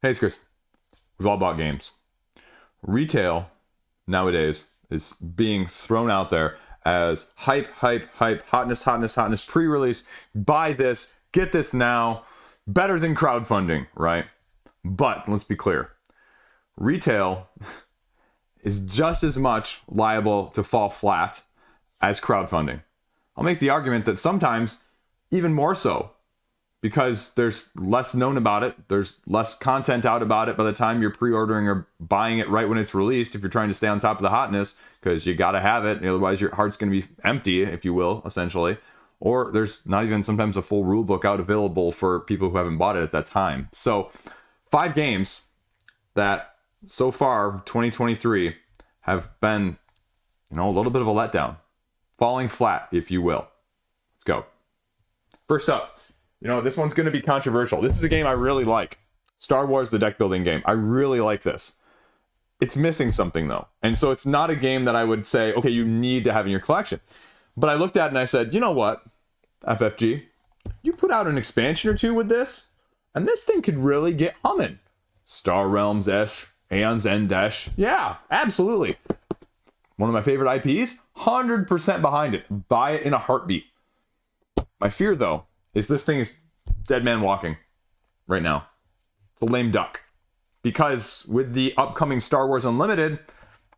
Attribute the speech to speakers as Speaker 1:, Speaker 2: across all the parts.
Speaker 1: Hey, it's Chris. We've all bought games. Retail nowadays is being thrown out there as hype, hotness, pre-release, buy this, get this now, better than crowdfunding, right? But let's be clear. Retail is just as much liable to fall flat as crowdfunding. I'll make the argument that sometimes even more so, because there's less known about it. There's less content out about it by the time you're pre-ordering or buying it right when it's released, if you're trying to stay on top of the hotness, because you got to have it. Otherwise, your heart's going to be empty, if you will, essentially. Or there's not even sometimes a full rule book out available for people who haven't bought it at that time. So 5 games that so far, 2023, have been, a little bit of a letdown. Falling flat, if you will. Let's go. First up. This one's going to be controversial. This is a game I really like. Star Wars, the deck building game. I really like this. It's missing something, though. And so it's not a game that I would say, okay, you need to have in your collection. But I looked at it and I said, you know what, FFG? You put out an expansion or two with this, and this thing could really get humming. Star Realms-esh, Aeon's End-esh. Yeah, absolutely. One of my favorite IPs, 100% behind it. Buy it in a heartbeat. My fear, though, is this thing is dead man walking right now. It's a lame duck. Because with the upcoming Star Wars Unlimited,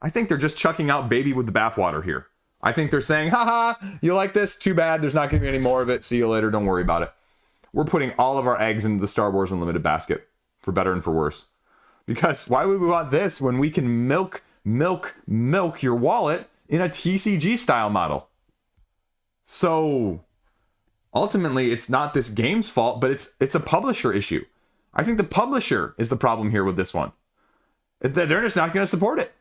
Speaker 1: I think they're just chucking out baby with the bathwater here. I think they're saying, haha, you like this? Too bad. There's not going to be any more of it. See you later. Don't worry about it. We're putting all of our eggs into the Star Wars Unlimited basket, for better and for worse. Because why would we want this when we can milk your wallet in a TCG style model? So ultimately, it's not this game's fault, but it's a publisher issue. I think the publisher is the problem here with this one. They're just not going to support it.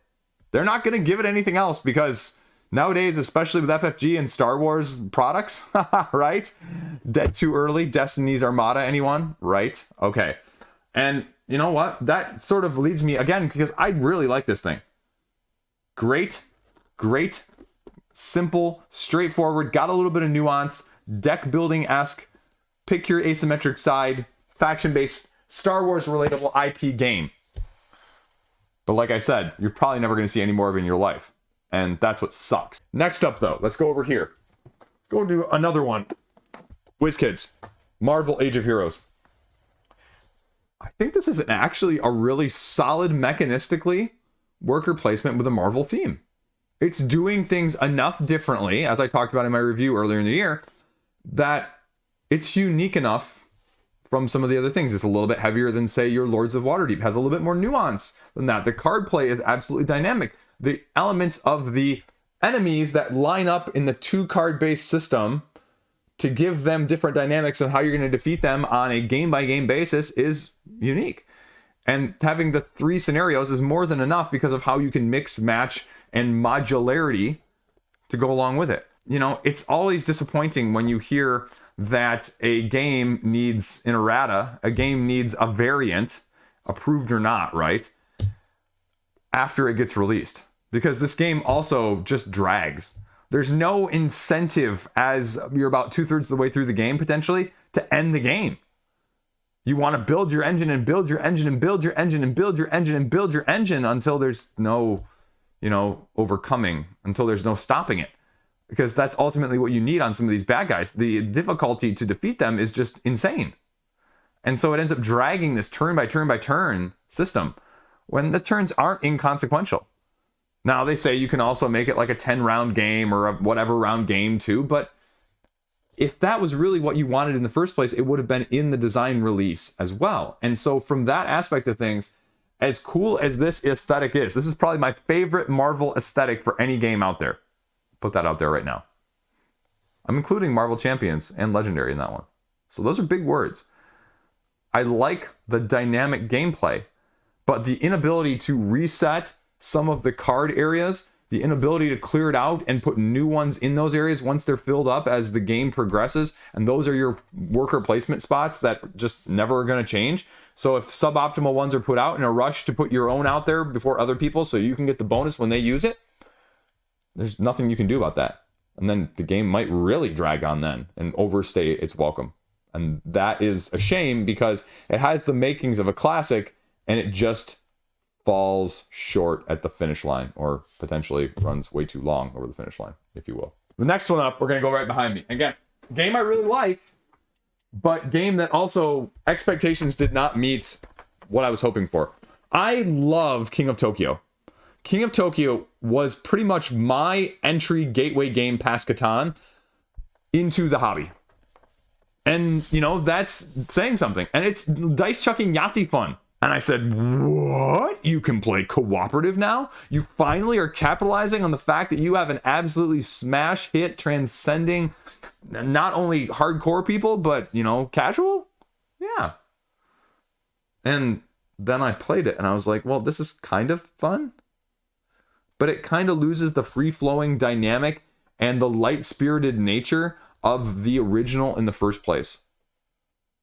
Speaker 1: They're not going to give it anything else because nowadays, especially with FFG and Star Wars products, right? Dead too early, Destiny's Armada, anyone? Right? Okay. And you know what? That sort of leads me, again, because I really like this thing. Great, simple, straightforward, got a little bit of nuance, deck building-esque, pick your asymmetric side, faction-based, Star Wars relatable IP game. But like I said, you're probably never going to see any more of it in your life. And that's what sucks. Next up, though, let's go over here. Let's go do another one. WizKids, Marvel Age of Heroes. I think this is actually a really solid mechanistically worker placement with a Marvel theme. It's doing things enough differently, as I talked about in my review earlier in the year, that it's unique enough from some of the other things. It's a little bit heavier than, say, your Lords of Waterdeep. Has a little bit more nuance than that. The card play is absolutely dynamic. The elements of the enemies that line up in the 2-card based system to give them different dynamics and how you're going to defeat them on a game-by-game basis is unique. And having the 3 scenarios is more than enough because of how you can mix, match, and modularity to go along with it. It's always disappointing when you hear that a game needs an errata, a game needs a variant, approved or not, right? After it gets released. Because this game also just drags. There's no incentive as you're about 2/3 of the way through the game, potentially, to end the game. You want to build your engine and build your engine and build your engine and build your engine and build your engine until there's no, overcoming, until there's no stopping it. Because that's ultimately what you need on some of these bad guys. The difficulty to defeat them is just insane. And so it ends up dragging this turn by turn by turn system when the turns aren't inconsequential. Now, they say you can also make it like a 10-round game or a whatever round game too, but if that was really what you wanted in the first place, it would have been in the design release as well. And so from that aspect of things, as cool as this aesthetic is, this is probably my favorite Marvel aesthetic for any game out there. Put that out there right now. I'm including Marvel Champions and Legendary in that one. So those are big words. I like the dynamic gameplay, but the inability to reset some of the card areas, the inability to clear it out and put new ones in those areas once they're filled up as the game progresses, and those are your worker placement spots that just never are going to change. So if suboptimal ones are put out in a rush to put your own out there before other people so you can get the bonus when they use it, there's nothing you can do about that. And then the game might really drag on then and overstay its welcome. And that is a shame because it has the makings of a classic and it just falls short at the finish line, or potentially runs way too long over the finish line, if you will. The next one up, we're going to go right behind me. Again, game I really like, but game that also expectations did not meet what I was hoping for. I love King of Tokyo. King of Tokyo was pretty much my entry gateway game past Catan into the hobby. And, you know, that's saying something. And it's dice chucking Yahtzee fun. And I said, what? You can play cooperative now? You finally are capitalizing on the fact that you have an absolutely smash hit transcending not only hardcore people, but, you know, casual? Yeah. And then I played it and I was like, well, this is kind of fun. But it kind of loses the free-flowing dynamic and the light-spirited nature of the original in the first place.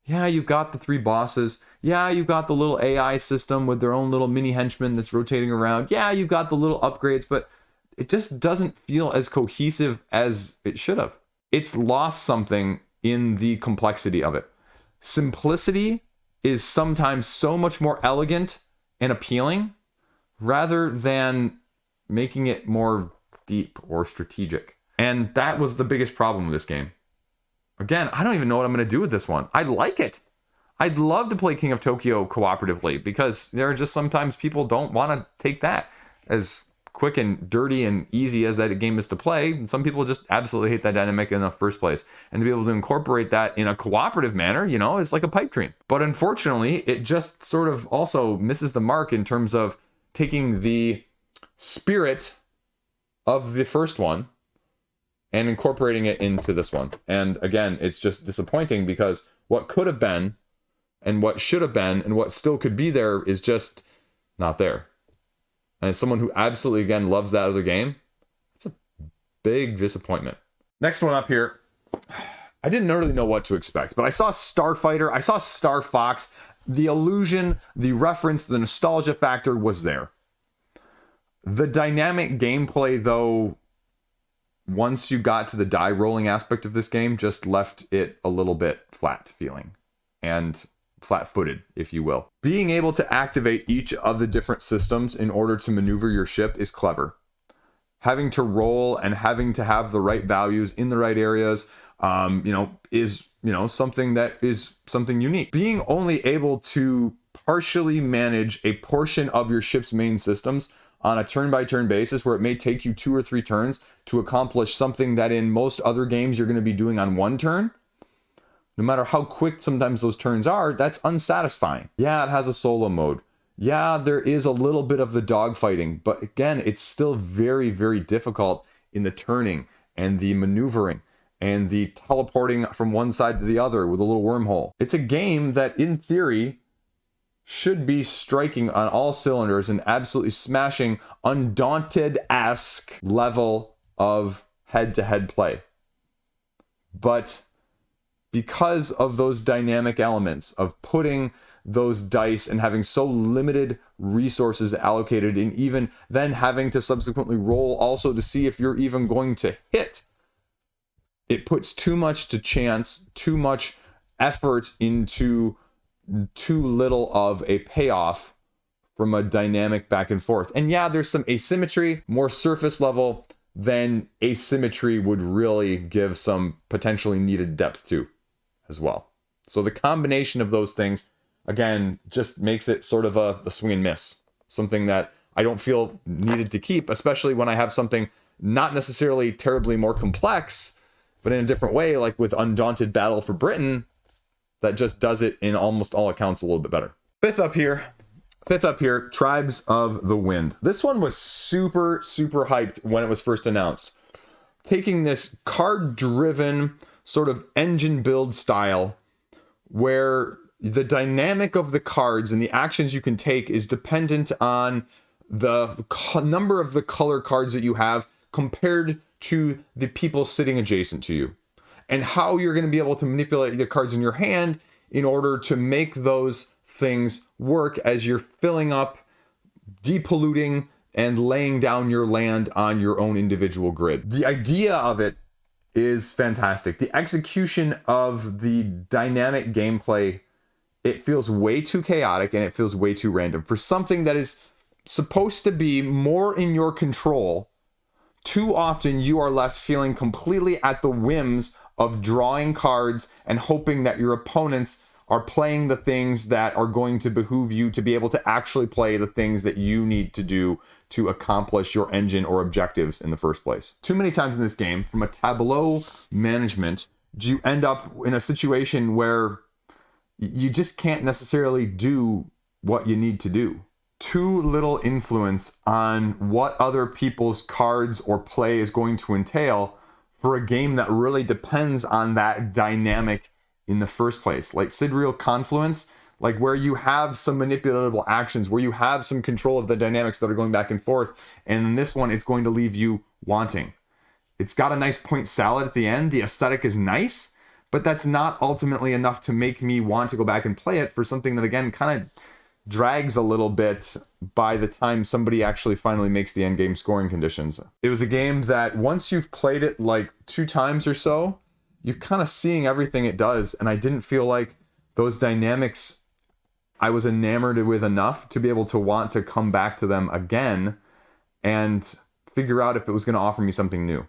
Speaker 1: Yeah, you've got the 3 bosses. Yeah, you've got the little AI system with their own little mini henchman that's rotating around. Yeah, you've got the little upgrades, but it just doesn't feel as cohesive as it should have. It's lost something in the complexity of it. Simplicity is sometimes so much more elegant and appealing rather than making it more deep or strategic. And that was the biggest problem with this game. Again, I don't even know what I'm going to do with this one. I like it. I'd love to play King of Tokyo cooperatively, because there are just sometimes people don't want to take that as quick and dirty and easy as that game is to play. And some people just absolutely hate that dynamic in the first place. And to be able to incorporate that in a cooperative manner, you know, is like a pipe dream. But unfortunately, it just sort of also misses the mark in terms of taking the spirit of the first one and incorporating it into this one. And again, it's just disappointing because what could have been and what should have been and what still could be there is just not there. And as someone who absolutely, again, loves that other game, it's a big disappointment. Next one up here, I didn't really know what to expect, but I saw Starfighter, I saw Star Fox. The illusion, the reference, the nostalgia factor was there. The dynamic gameplay, though, once you got to the die rolling aspect of this game, just left it a little bit flat feeling and flat-footed, if you will. Being able to activate each of the different systems in order to maneuver your ship is clever. Having to roll and having to have the right values in the right areas, is something that is something unique. Being only able to partially manage a portion of your ship's main systems on a turn-by-turn basis, where it may take you 2 or 3 turns to accomplish something that in most other games you're going to be doing on 1 turn, no matter how quick sometimes those turns are, that's unsatisfying. Yeah, it has a solo mode. Yeah, there is a little bit of the dogfighting, but again, it's still very, very difficult in the turning and the maneuvering and the teleporting from one side to the other with a little wormhole. It's a game that, in theory, should be striking on all cylinders and absolutely smashing Undaunted-esque level of head-to-head play. But because of those dynamic elements of putting those dice and having so limited resources allocated, and even then having to subsequently roll also to see if you're even going to hit, it puts too much to chance, too much effort into too little of a payoff from a dynamic back and forth. And yeah, there's some asymmetry, more surface level than asymmetry would really give some potentially needed depth to as well. So the combination of those things, again, just makes it sort of a swing and miss. Something that I don't feel needed to keep, especially when I have something not necessarily terribly more complex, but in a different way, like with Undaunted Battle for Britain, that just does it in almost all accounts a little bit better. Fifth up here, Tribes of the Wind. This one was super, super hyped when it was first announced. Taking this card-driven sort of engine build style where the dynamic of the cards and the actions you can take is dependent on the number of the color cards that you have compared to the people sitting adjacent to you, and how you're going to be able to manipulate the cards in your hand in order to make those things work as you're filling up, depolluting, and laying down your land on your own individual grid. The idea of it is fantastic. The execution of the dynamic gameplay it feels way too chaotic and it feels way too random. For something that is supposed to be more in your control, too often you are left feeling completely at the whims of drawing cards and hoping that your opponents are playing the things that are going to behoove you to be able to actually play the things that you need to do to accomplish your engine or objectives in the first place. Too many times in this game, from a tableau management, do you end up in a situation where you just can't necessarily do what you need to do. Too little influence on what other people's cards or play is going to entail for a game that really depends on that dynamic in the first place. Like Sidereal Confluence, like where you have some manipulatable actions, where you have some control of the dynamics that are going back and forth. And in this one, it's going to leave you wanting. It's got a nice point salad at the end. The aesthetic is nice, but that's not ultimately enough to make me want to go back and play it for something that, again, kind of drags a little bit by the time somebody actually finally makes the end game scoring conditions. It was a game that once you've played it like 2 times or so, you're kind of seeing everything it does, and I didn't feel like those dynamics I was enamored with enough to be able to want to come back to them again and figure out if it was going to offer me something new.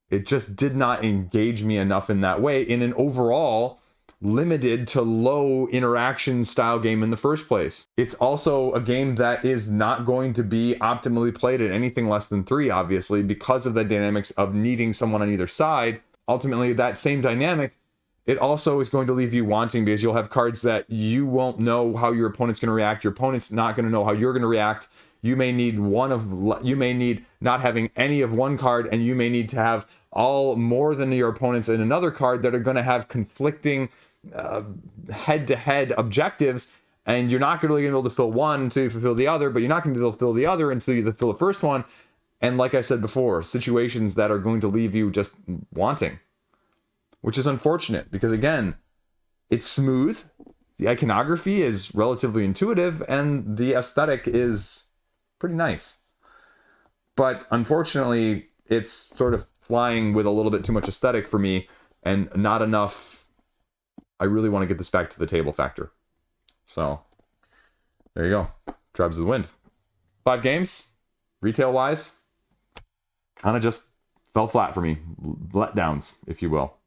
Speaker 1: It just did not engage me enough in that way in an overall limited to low interaction style game in the first place. It's also a game that is not going to be optimally played at anything less than 3, obviously, because of the dynamics of needing someone on either side. Ultimately, that same dynamic, it also is going to leave you wanting, because you'll have cards that you won't know how your opponent's going to react. Your opponent's not going to know how you're going to react. You may need not having any of one card, and you may need to have all more than your opponents in another card that are going to have conflicting head-to-head objectives, and you're not really going to be able to fill one until you fulfill the other, but you're not going to be able to fill the other until you fulfill the first one. And like I said before, situations that are going to leave you just wanting, which is unfortunate because, again, it's smooth, the iconography is relatively intuitive, and the aesthetic is pretty nice. But unfortunately, it's sort of flying with a little bit too much aesthetic for me and not enough. I really want to get this back to the table factor. So there you go. Tribes of the Wind. 5 games, retail-wise, kind of just fell flat for me. Letdowns, if you will.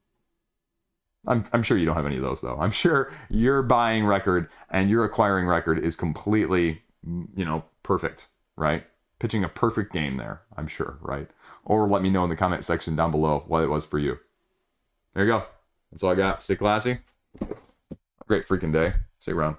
Speaker 1: I'm sure you don't have any of those, though. I'm sure your buying record and your acquiring record is completely, perfect, right? Pitching a perfect game there, I'm sure, right? Or let me know in the comment section down below what it was for you. There you go. That's all I got. Stay classy. Great freaking day. Stay around.